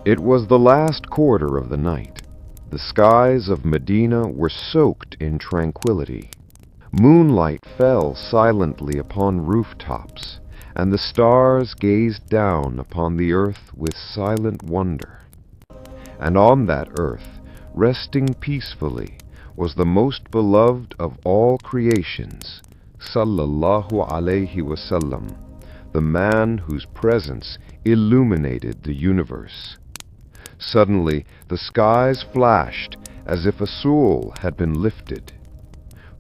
It was the last quarter of the night. The skies of Medina were soaked in tranquility. Moonlight fell silently upon rooftops, and the stars gazed down upon the earth with silent wonder. And on that earth, resting peacefully, was the most beloved of all creations, sallallahu alayhi wasallam, the man whose presence illuminated the universe. Suddenly the skies flashed as if a soul had been lifted.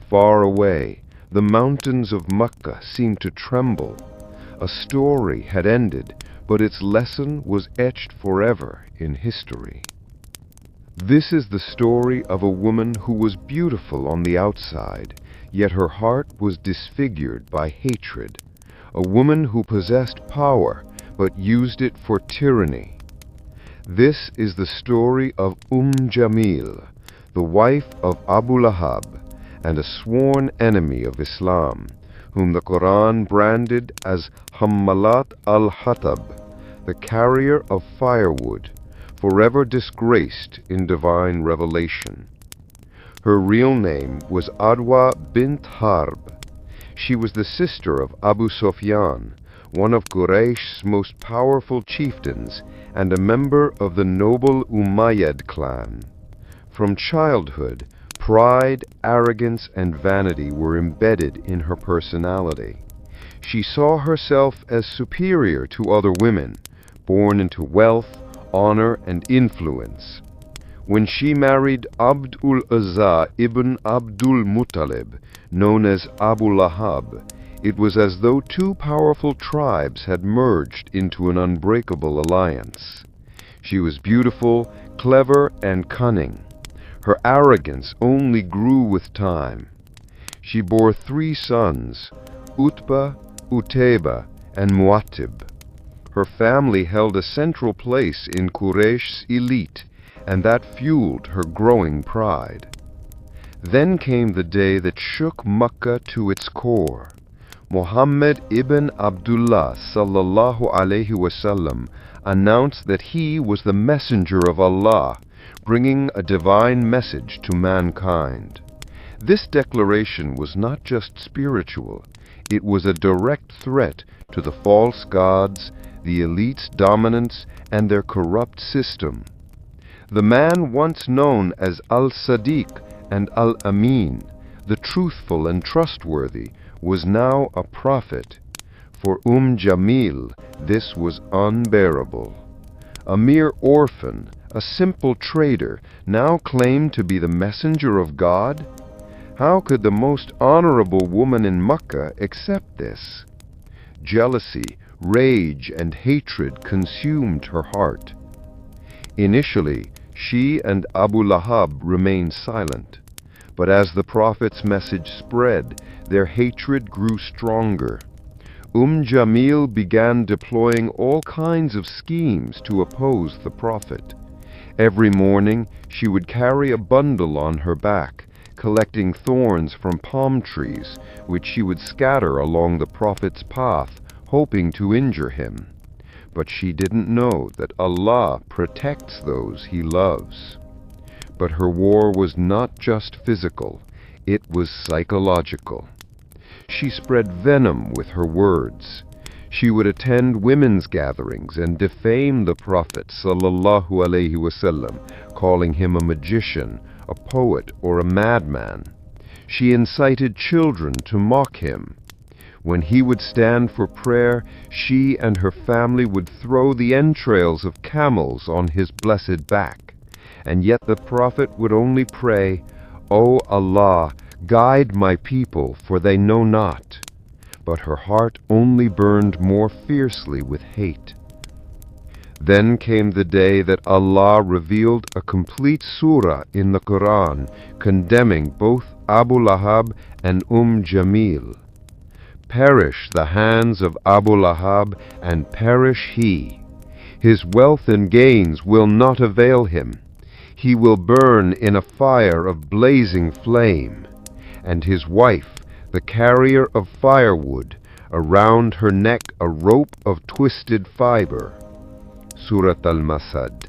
Far away, the mountains of Mecca seemed to tremble. A story had ended, but its lesson was etched forever in history. This is the story of a woman who was beautiful on the outside, yet her heart was disfigured by hatred. A woman who possessed power, but used it for tyranny. This is the story of Jameel, the wife of Abu Lahab, and a sworn enemy of Islam, whom the Qur'an branded as Hammalat al-Hatab, the carrier of firewood, forever disgraced in divine revelation. Her real name was Adwa bint Harb. She was the sister of Abu Sufyan, one of Quraysh's most powerful chieftains and a member of the noble Umayyad clan. From childhood, pride, arrogance, and vanity were embedded in her personality. She saw herself as superior to other women, born into wealth, honor, and influence. When she married Abdul Uzza ibn Abdul Muttalib, known as Abu Lahab, it was as though two powerful tribes had merged into an unbreakable alliance. She was beautiful, clever, and cunning. Her arrogance only grew with time. She bore 3 sons, Utbah, Utayba, and Mu'attib. Her family held a central place in Quraysh's elite, and that fueled her growing pride. Then came the day that shook Mecca to its core. Muhammad ibn Abdullah sallallahu alayhi wasallam announced that he was the messenger of Allah, bringing a divine message to mankind. This declaration was not just spiritual, it was a direct threat to the false gods, the elite's dominance, and their corrupt system. The man once known as Al-Sadiq and Al-Amin, the truthful and trustworthy, was now a prophet. For Jameel, this was unbearable. A mere orphan, a simple trader, now claimed to be the messenger of God? How could the most honorable woman in Mecca accept this? Jealousy, rage, and hatred consumed her heart. Initially, she and Abu Lahab remained silent, but as the Prophet's message spread, their hatred grew stronger. Jameel began deploying all kinds of schemes to oppose the Prophet. Every morning, she would carry a bundle on her back, collecting thorns from palm trees, which she would scatter along the Prophet's path, hoping to injure him. But she didn't know that Allah protects those He loves. But her war was not just physical, it was psychological. She spread venom with her words. She would attend women's gatherings and defame the Prophet sallallahu alaihi wasallam, calling him a magician, a poet, or a madman. She incited children to mock him. When he would stand for prayer, she and her family would throw the entrails of camels on his blessed back. And yet the Prophet would only pray, "O Allah, guide my people, for they know not." But her heart only burned more fiercely with hate. Then came the day that Allah revealed a complete surah in the Qur'an, condemning both Abu Lahab and Jameel. Perish the hands of Abu Lahab, and perish he. His wealth and gains will not avail him. He will burn in a fire of blazing flame. And his wife, the carrier of firewood, around her neck a rope of twisted fiber. Surah Al-Masad.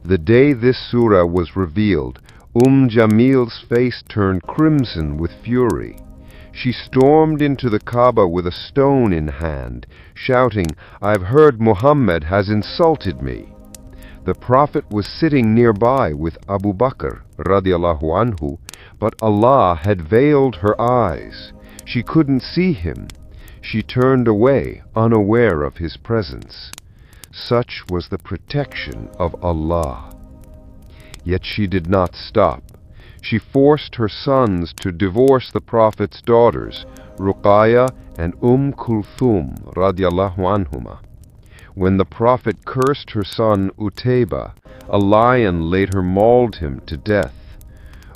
The day this surah was revealed, Jameel's face turned crimson with fury. She stormed into the Kaaba with a stone in hand, shouting, "I've heard Muhammad has insulted me." The Prophet was sitting nearby with Abu Bakr radiallahu anhu, but Allah had veiled her eyes. She couldn't see him. She turned away, unaware of his presence. Such was the protection of Allah. Yet she did not stop. She forced her sons to divorce the Prophet's daughters, Ruqayya and Kulthum radiallahu anhuma. When the Prophet cursed her son Utayba, a lion later mauled him to death.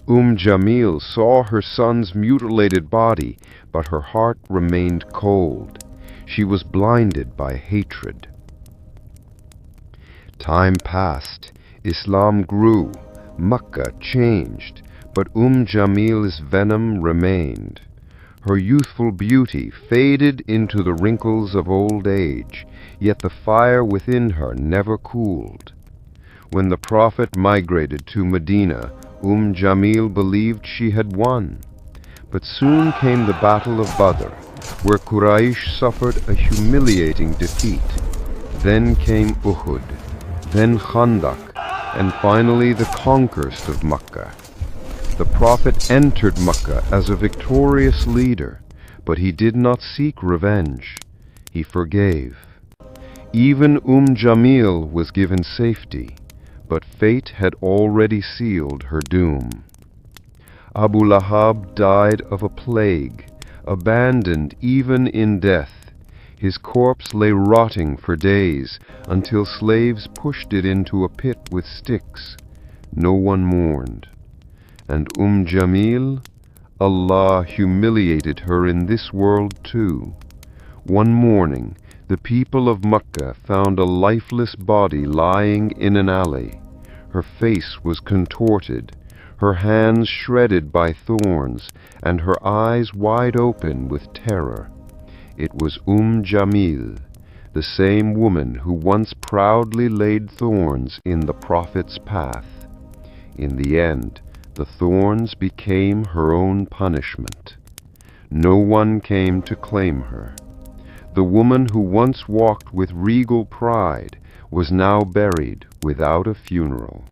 Jameel saw her son's mutilated body, but her heart remained cold. She was blinded by hatred. Time passed. Islam grew. Makkah changed. But Jameel's venom remained. Her youthful beauty faded into the wrinkles of old age, yet the fire within her never cooled. When the Prophet migrated to Medina, Jameel believed she had won. But soon came the Battle of Badr, where Quraysh suffered a humiliating defeat. Then came Uhud, then Khandak, and finally the conquest of Makkah. The Prophet entered Makkah as a victorious leader, but he did not seek revenge. He forgave. Even Jameel was given safety, but fate had already sealed her doom. Abu Lahab died of a plague, abandoned even in death. His corpse lay rotting for days, until slaves pushed it into a pit with sticks. No one mourned. And Jameel, Allah humiliated her in this world too. One morning, the people of Makkah found a lifeless body lying in an alley. Her face was contorted, her hands shredded by thorns, and her eyes wide open with terror. It was Jameel, the same woman who once proudly laid thorns in the Prophet's path. In the end, the thorns became her own punishment. No one came to claim her. The woman who once walked with regal pride was now buried without a funeral.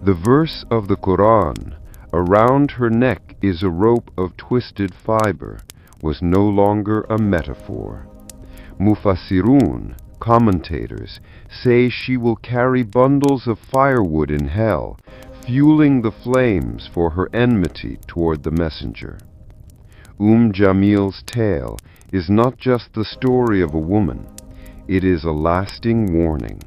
The verse of the Qur'an, "Around her neck is a rope of twisted fiber," was no longer a metaphor. Mufassirun, commentators, say she will carry bundles of firewood in hell, fueling the flames for her enmity toward the messenger. Jameel's tale is not just the story of a woman, it is a lasting warning.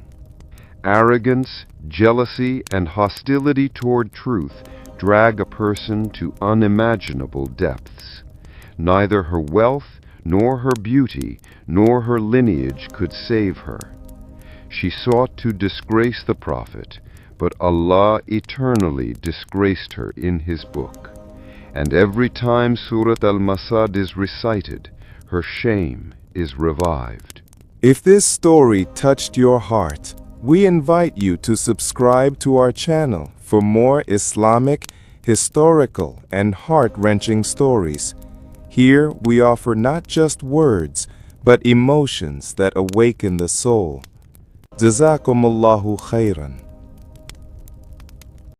Arrogance, jealousy, and hostility toward truth drag a person to unimaginable depths. Neither her wealth, nor her beauty, nor her lineage could save her. She sought to disgrace the Prophet, but Allah eternally disgraced her in His book. And every time Surah Al-Masad is recited, her shame is revived. If this story touched your heart, we invite you to subscribe to our channel for more Islamic, historical, and heart-wrenching stories. Here we offer not just words, but emotions that awaken the soul. Jazakumullahu khairan.